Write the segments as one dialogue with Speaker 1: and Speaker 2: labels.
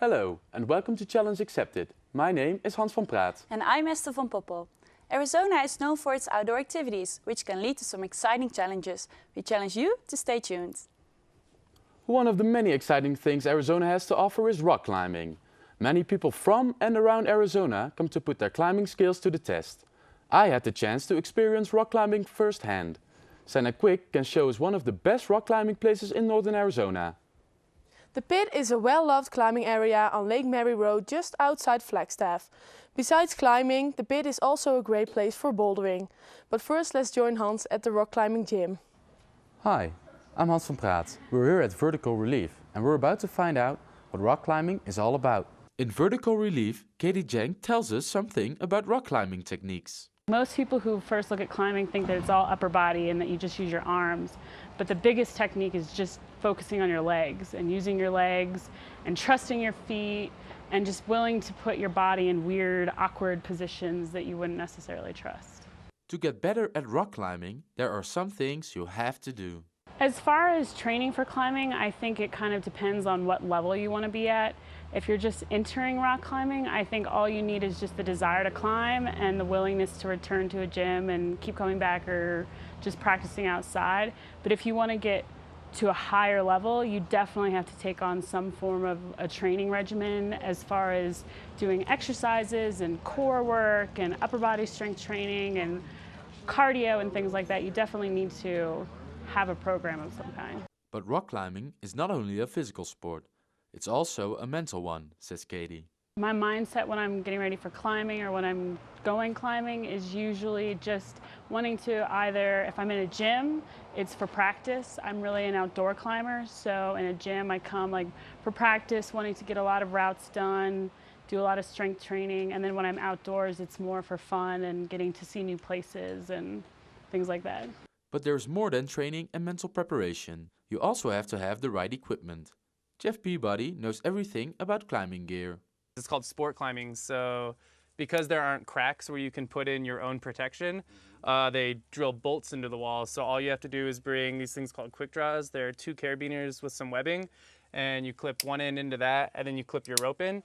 Speaker 1: Hello and welcome to Challenge Accepted. My name is Hans van Praat.
Speaker 2: And I'm Esther van Poppel. Arizona is known for its outdoor activities, which can lead to some exciting challenges. We challenge you to stay tuned.
Speaker 1: One of the many exciting things Arizona has to offer is rock climbing. Many people from and around Arizona come to put their climbing skills to the test. I had the chance to experience rock climbing firsthand. Santa Quick can show us one of the best rock climbing places in northern Arizona.
Speaker 3: The pit is a well-loved climbing area on Lake Mary Road just outside Flagstaff. Besides climbing, the pit is also a great place for bouldering. But first let's join Hans at the rock climbing gym.
Speaker 1: Hi, I'm Hans van Praat. We're here at Vertical Relief and we're about to find out what rock climbing is all about. In Vertical Relief, Katie Jang tells us something about rock climbing techniques.
Speaker 4: Most people who first look at climbing think that it's all upper body and that you just use your arms. But the biggest technique is just focusing on your legs and using your legs and trusting your feet and just willing to put your body in weird, awkward positions that you wouldn't necessarily trust.
Speaker 1: To get better at rock climbing, there are some things you have to do.
Speaker 4: As far as training for climbing, I think it kind of depends on what level you want to be at. If you're just entering rock climbing, I think all you need is just the desire to climb and the willingness to return to a gym and keep coming back or just practicing outside. But if you want to get to a higher level, you definitely have to take on some form of a training regimen as far as doing exercises and core work and upper body strength training and cardio and things like that. You definitely need to have a program of some kind.
Speaker 1: But rock climbing is not only a physical sport, it's also a mental one, says Katie.
Speaker 4: My mindset when I'm getting ready for climbing or when I'm going climbing is usually just wanting to either, if I'm in a gym, it's for practice. I'm really an outdoor climber, so in a gym I come like for practice, wanting to get a lot of routes done, do a lot of strength training, and then when I'm outdoors it's more for fun and getting to see new places and things like that.
Speaker 1: But there's more than training and mental preparation. You also have to have the right equipment. Jeff Peabody knows everything about climbing gear.
Speaker 5: It's called sport climbing, so because there aren't cracks where you can put in your own protection, they drill bolts into the walls. So all you have to do is bring these things called quick draws. They're 2 carabiners with some webbing, and you clip one end into that, and then you clip your rope in.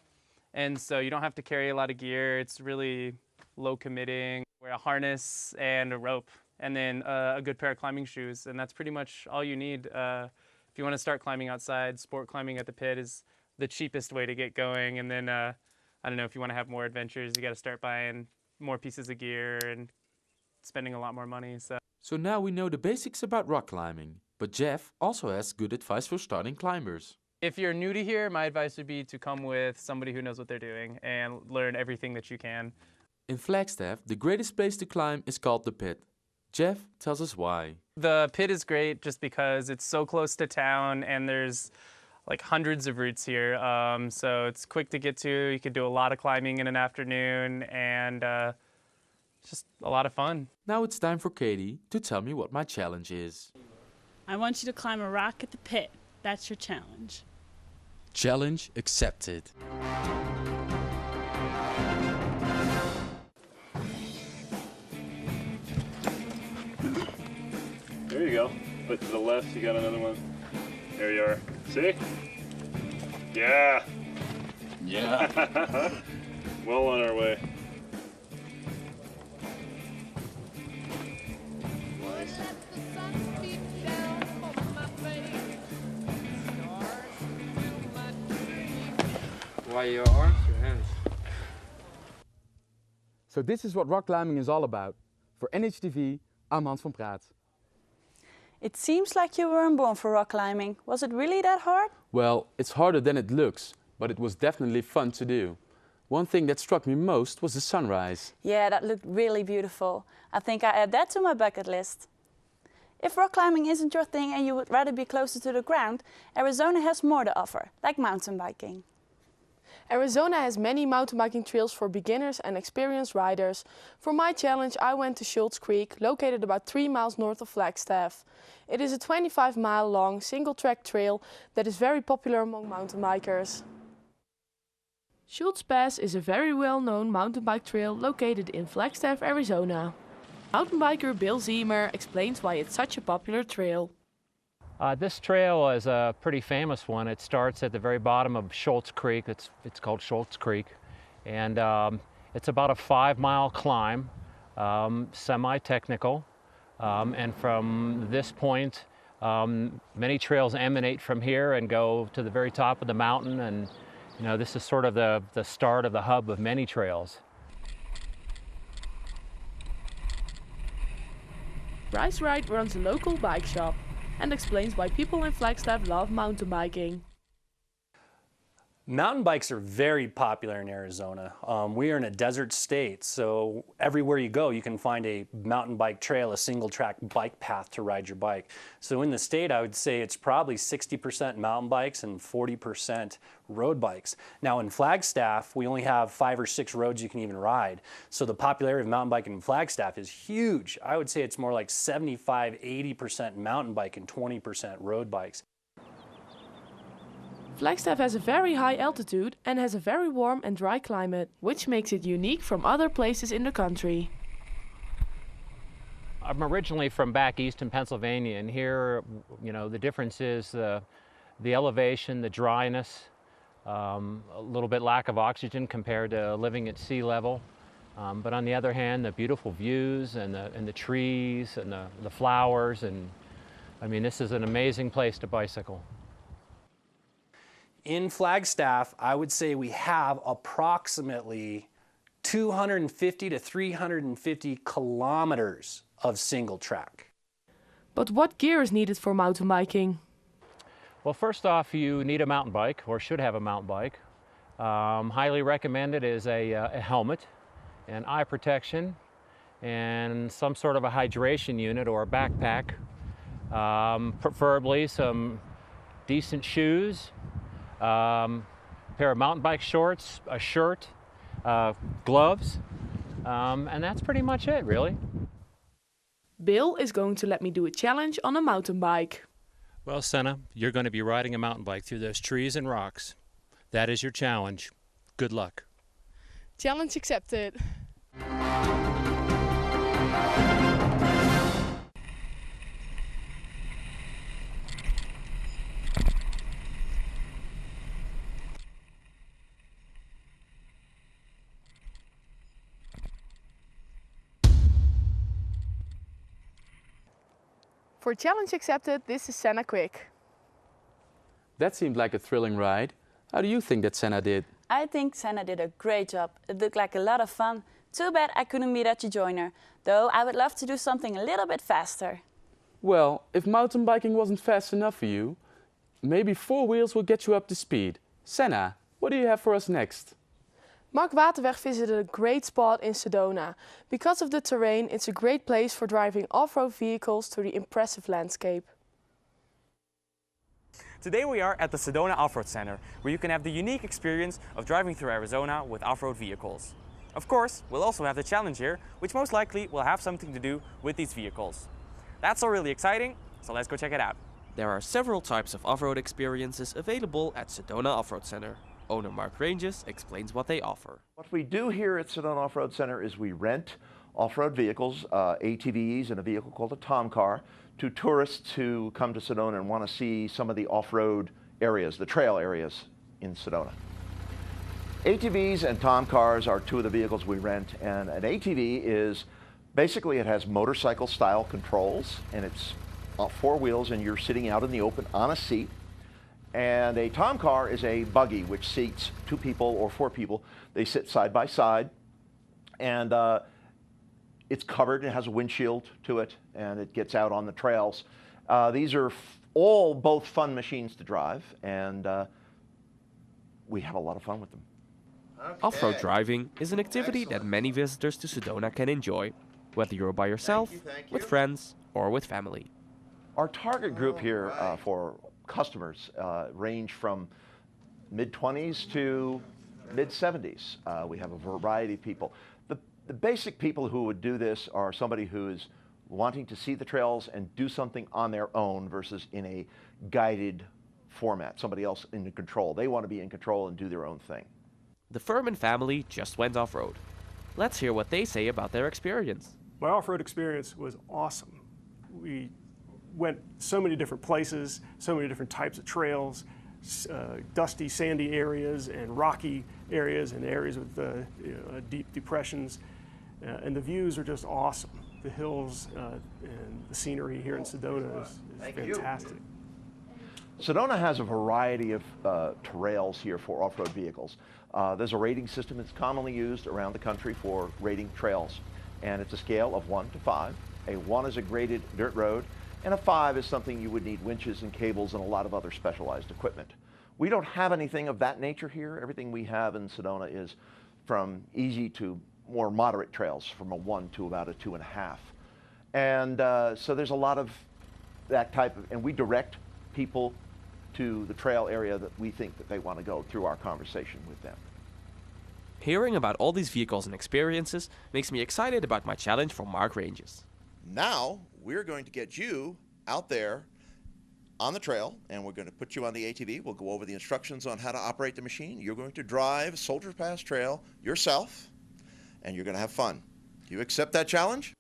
Speaker 5: And so you don't have to carry a lot of gear. It's really low committing. Wear a harness and a rope, and then a good pair of climbing shoes, and that's pretty much all you need. If you want to start climbing outside, sport climbing at the pit is the cheapest way to get going, and then I don't know, if you want to have more adventures, you got to start buying more pieces of gear and spending a lot more money.
Speaker 1: So now we know the basics about rock climbing, but Jeff also has good advice for starting climbers.
Speaker 5: If you're new to here, my advice would be to come with somebody who knows what they're doing and learn everything that you can.
Speaker 1: In Flagstaff, the greatest place to climb is called the pit. Jeff tells us why.
Speaker 5: The pit is great just because it's so close to town and there's like hundreds of routes here. So it's quick to get to. You could do a lot of climbing in an afternoon and it's just a lot of fun.
Speaker 1: Now it's time for Katie to tell me what my challenge is.
Speaker 4: I want you to climb a rock at the pit. That's your challenge.
Speaker 1: Challenge accepted.
Speaker 6: There you go. But to the left, you got another one. There you are. See? Yeah.
Speaker 7: Yeah.
Speaker 6: Well on our way. Nice.
Speaker 7: Why your arms, your hands?
Speaker 1: So this is what rock climbing is all about. For NHTV, I'm Hans van Praat.
Speaker 2: It seems like you weren't born for rock climbing. Was it really that hard?
Speaker 1: Well, it's harder than it looks, but it was definitely fun to do. One thing that struck me most was the sunrise.
Speaker 2: Yeah, that looked really beautiful. I think I add that to my bucket list. If rock climbing isn't your thing and you would rather be closer to the ground, Arizona has more to offer, like mountain biking.
Speaker 3: Arizona has many mountain biking trails for beginners and experienced riders. For my challenge, I went to Schultz Creek, located about 3 miles north of Flagstaff. It is a 25-mile long single-track trail that is very popular among mountain bikers. Schultz Pass is a very well-known mountain bike trail located in Flagstaff, Arizona. Mountain biker Bill Zeemer explains why it's such a popular trail.
Speaker 8: This trail is a pretty famous one. It starts at the very bottom of Schultz Creek. It's called Schultz Creek. And it's about a 5-mile climb, semi-technical. And from this point, many trails emanate from here and go to the very top of the mountain. And you know, this is sort of the start of the hub of many trails.
Speaker 3: Bryce Wright runs a local bike shop and explains why people in Flagstaff love mountain biking.
Speaker 9: Mountain bikes are very popular in Arizona. We are in a desert state, so everywhere you go, you can find a mountain bike trail, a single track bike path to ride your bike. So in the state, I would say it's probably 60% mountain bikes and 40% road bikes. Now in Flagstaff, we only have 5 or 6 roads you can even ride. So the popularity of mountain biking in Flagstaff is huge. I would say it's more like 75–80% mountain bike and 20% road bikes.
Speaker 3: Flagstaff has a very high altitude and has a very warm and dry climate, which makes it unique from other places in the country.
Speaker 8: I'm originally from back east in Pennsylvania, and here, you know, the difference is the elevation, the dryness, a little bit lack of oxygen compared to living at sea level. But on the other hand, the beautiful views and the trees and the flowers, and I mean, this is an amazing place to bicycle.
Speaker 9: In Flagstaff, I would say we have approximately 250 to 350 kilometers of single track.
Speaker 3: But what gear is needed for mountain biking?
Speaker 8: Well, first off, you need a mountain bike, or should have a mountain bike. Highly recommended is a helmet and eye protection and some sort of a hydration unit or a backpack. Preferably some decent shoes, pair of mountain bike shorts, a shirt, gloves, and that's pretty much it, really.
Speaker 3: Bill is going to let me do a challenge on a mountain bike.
Speaker 8: Well, Senna, you're going to be riding a mountain bike through those trees and rocks. That is your challenge. Good luck.
Speaker 3: Challenge accepted. For challenge accepted, this is Senna Quick.
Speaker 1: That seemed like a thrilling ride. How do you think that Senna did?
Speaker 2: I think Senna did a great job. It looked like a lot of fun. Too bad I couldn't be there to join her, though I would love to do something a little bit faster.
Speaker 1: Well, if mountain biking wasn't fast enough for you, maybe 4 wheels will get you up to speed. Senna, what do you have for us next?
Speaker 3: Mark Waterweg visited a great spot in Sedona. Because of the terrain, it's a great place for driving off-road vehicles through the impressive landscape.
Speaker 10: Today we are at the Sedona Off-Road Center, where you can have the unique experience of driving through Arizona with off-road vehicles. Of course, we'll also have the challenge here, which most likely will have something to do with these vehicles. That's all really exciting, so let's go check it out.
Speaker 11: There are several types of off-road experiences available at Sedona Off-Road Center. Owner Mark Ranges explains what they offer.
Speaker 12: What we do here at Sedona Off-Road Center is we rent off-road vehicles, ATVs and a vehicle called a Tom car, to tourists who come to Sedona and want to see some of the off-road areas, the trail areas in Sedona. ATVs and Tom cars are 2 of the vehicles we rent, and an ATV is basically, it has motorcycle style controls, and it's 4 wheels and you're sitting out in the open on a seat. And a Tom car is a buggy which seats 2 people or 4 people. They sit side by side, and it's covered. It has a windshield to it, and it gets out on the trails. These are all both fun machines to drive, and we have a lot of fun with them.
Speaker 11: Okay. Off-road driving is an activity that many visitors to Sedona can enjoy, whether you're by yourself, with friends, or with family.
Speaker 12: Our target group here for customers range from mid-20s to mid-70s. We have a variety of people. The basic people who would do this are somebody who is wanting to see the trails and do something on their own versus in a guided format, somebody else in control. They want to be in control and do their own thing.
Speaker 11: The Furman family just went off-road. Let's hear what they say about their experience.
Speaker 13: My off-road experience was awesome. We went so many different places, so many different types of trails, dusty, sandy areas and rocky areas and areas with deep depressions. And the views are just awesome. The hills and the scenery here in Sedona is fantastic.
Speaker 12: Sedona has a variety of trails here for off-road vehicles. There's a rating system that's commonly used around the country for rating trails, and it's a scale of 1 to 5. A 1 is a graded dirt road, and a 5 is something you would need winches and cables and a lot of other specialized equipment. We don't have anything of that nature here. Everything we have in Sedona is from easy to more moderate trails, from a 1 to about a 2.5. And so there's a lot of that type of, and we direct people to the trail area that we think that they want to go through our conversation with them.
Speaker 11: Hearing about all these vehicles and experiences makes me excited about my challenge for Mark Ranges.
Speaker 14: Now we're going to get you out there on the trail, and we're going to put you on the ATV. We'll go over the instructions on how to operate the machine. You're going to drive Soldier Pass Trail yourself, and you're going to have fun. Do you accept that challenge?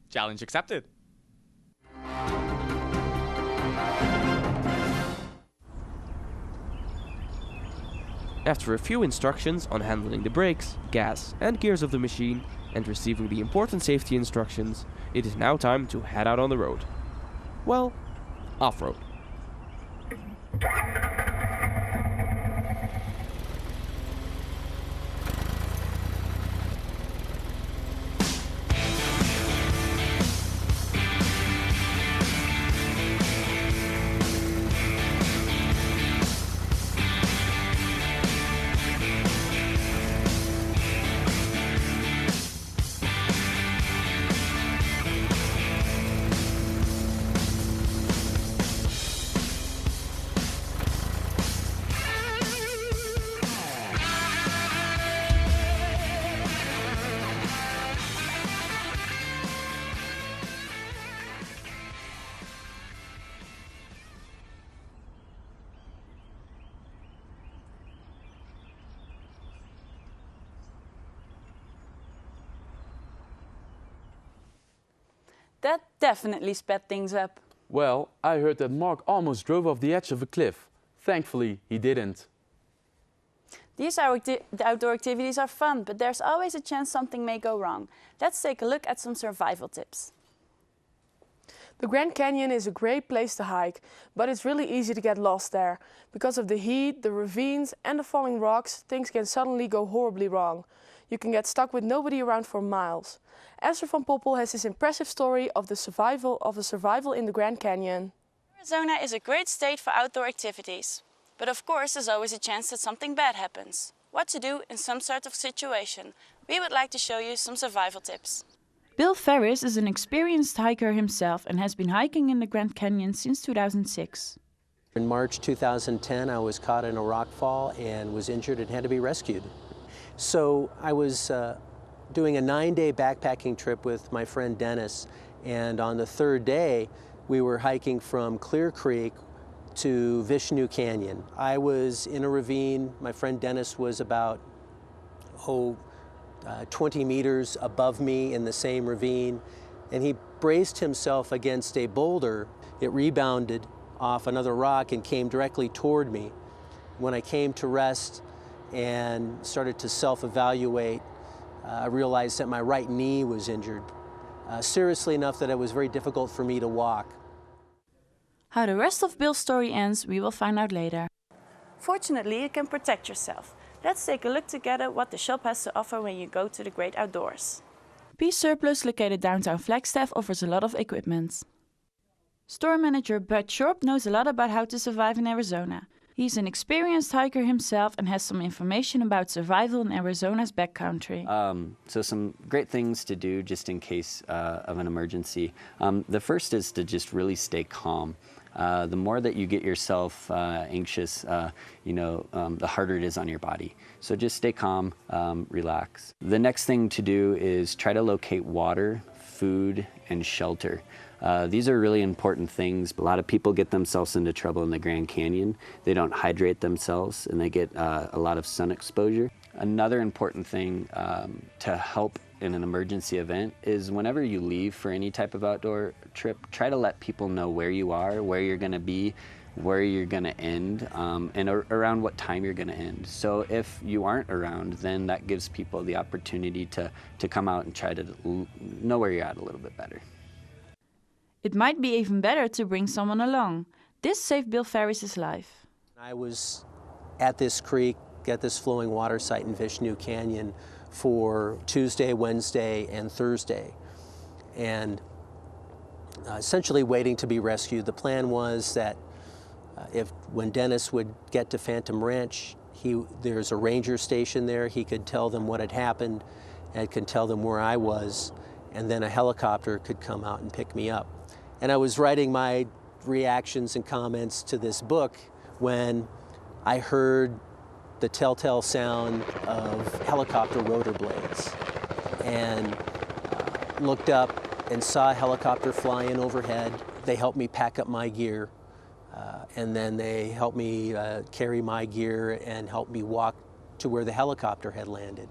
Speaker 10: Challenge accepted.
Speaker 11: After a few instructions on handling the brakes, gas and gears of the machine and receiving the important safety instructions, it is now time to head out on the road. Well, off-road.
Speaker 2: That definitely sped things up.
Speaker 1: Well, I heard that Mark almost drove off the edge of a cliff. Thankfully, he didn't.
Speaker 2: These outdoor activities are fun, but there's always a chance something may go wrong. Let's take a look at some survival tips.
Speaker 3: The Grand Canyon is a great place to hike, but it's really easy to get lost there. Because of the heat, the ravines and the falling rocks, things can suddenly go horribly wrong. You can get stuck with nobody around for miles. Esther van Poppel has this impressive story of the survival in the Grand Canyon.
Speaker 2: Arizona is a great state for outdoor activities. But of course, there's always a chance that something bad happens. What to do in some sort of situation. We would like to show you some survival tips.
Speaker 15: Bill Ferris is an experienced hiker himself and has been hiking in the Grand Canyon since 2006.
Speaker 16: In March 2010, I was caught in a rock fall and was injured and had to be rescued. So I was doing a 9-day backpacking trip with my friend Dennis, and on the third day, we were hiking from Clear Creek to Vishnu Canyon. I was in a ravine. My friend Dennis was about 20 meters above me in the same ravine, and he braced himself against a boulder. It rebounded off another rock and came directly toward me. When I came to rest and started to self-evaluate, I realized that my right knee was injured, seriously enough that it was very difficult for me to walk.
Speaker 15: How the rest of Bill's story ends, we will find out later.
Speaker 2: Fortunately, you can protect yourself. Let's take a look together what the shop has to offer when you go to the great outdoors.
Speaker 15: B Surplus, located downtown Flagstaff, offers a lot of equipment. Store manager Bud Shorp knows a lot about how to survive in Arizona. He's an experienced hiker himself and has some information about survival in Arizona's backcountry.
Speaker 17: So some great things to do just in case of an emergency. The first is to just really stay calm. The more that you get yourself anxious, the harder it is on your body. So just stay calm, relax. The next thing to do is try to locate water, food, and shelter. These are really important things. A lot of people get themselves into trouble in the Grand Canyon. They don't hydrate themselves and they get a lot of sun exposure. Another important thing to help in an emergency event is whenever you leave for any type of outdoor trip, try to let people know where you are, where you're going to be, where you're going to end, and around what time you're going to end. So if you aren't around, then that gives people the opportunity to come out and try to know where you're at a little bit better.
Speaker 15: It might be even better to bring someone along. This saved Bill Ferris's life.
Speaker 16: I was at this creek, at this flowing water site in Vishnu Canyon for Tuesday, Wednesday, and Thursday, and essentially waiting to be rescued. The plan was that when Dennis would get to Phantom Ranch, there's a ranger station there. He could tell them what had happened and could tell them where I was, and then a helicopter could come out and pick me up. And I was writing my reactions and comments to this book when I heard the telltale sound of helicopter rotor blades, and looked up and saw a helicopter fly in overhead. They helped me pack up my gear, and then they helped me carry my gear and helped me walk to where the helicopter had landed.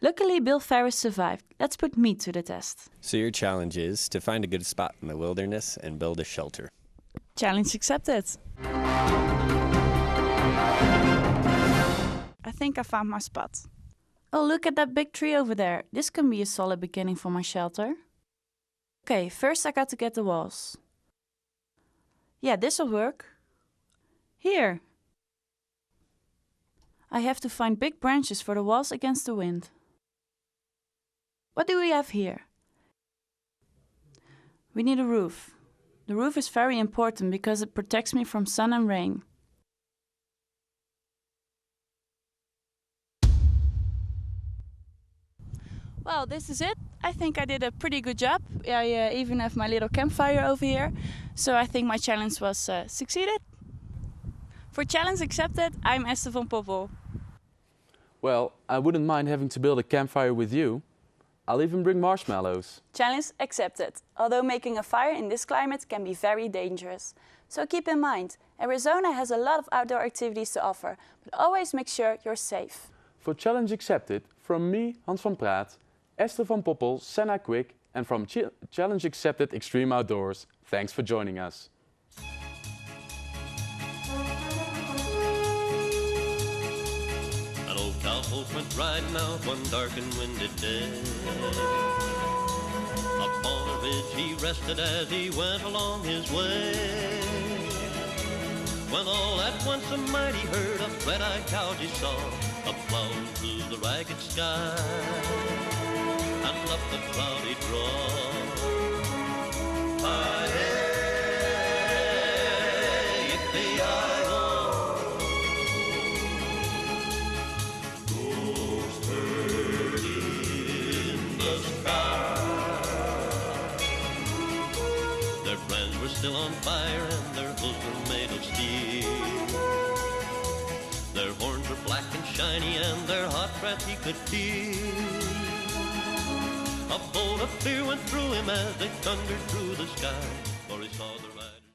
Speaker 15: Luckily, Bill Ferris survived. Let's put me to the test.
Speaker 18: So your challenge is to find a good spot in the wilderness and build a shelter.
Speaker 15: Challenge accepted. I think I found my spot. Oh, look at that big tree over there. This can be a solid beginning for my shelter. Okay, first I got to get the walls. Yeah, this'll work. Here. I have to find big branches for the walls against the wind. What do we have here? We need a roof. The roof is very important because it protects me from sun and rain. Well, this is it. I think I did a pretty good job. I even have my little campfire over here. So I think my challenge was succeeded. For challenge accepted, I'm Esther van Poppel.
Speaker 1: Well, I wouldn't mind having to build a campfire with you. I'll even bring marshmallows.
Speaker 2: Challenge accepted. Although making a fire in this climate can be very dangerous. So keep in mind, Arizona has a lot of outdoor activities to offer, but always make sure you're safe.
Speaker 1: For challenge accepted, from me, Hans van Praat, Esther van Poppel, Senna Quick, and from Challenge Accepted Extreme Outdoors, thanks for joining us.
Speaker 19: An old cowpost went riding out one dark and windy day. Upon a ridge he rested as he went along his way. When all at once a mighty herd of red-eyed cows he saw, a plowing through the ragged sky and up the cloudy draw. Hi-hey, yippee-yi-ho, goes turkey in the sky. Their friends were still on fire and their hooves were made of steel. Their horns were black and shiny and their hot breath he could feel. A bolt of fear went through him as they thundered through the sky, for he saw the riders.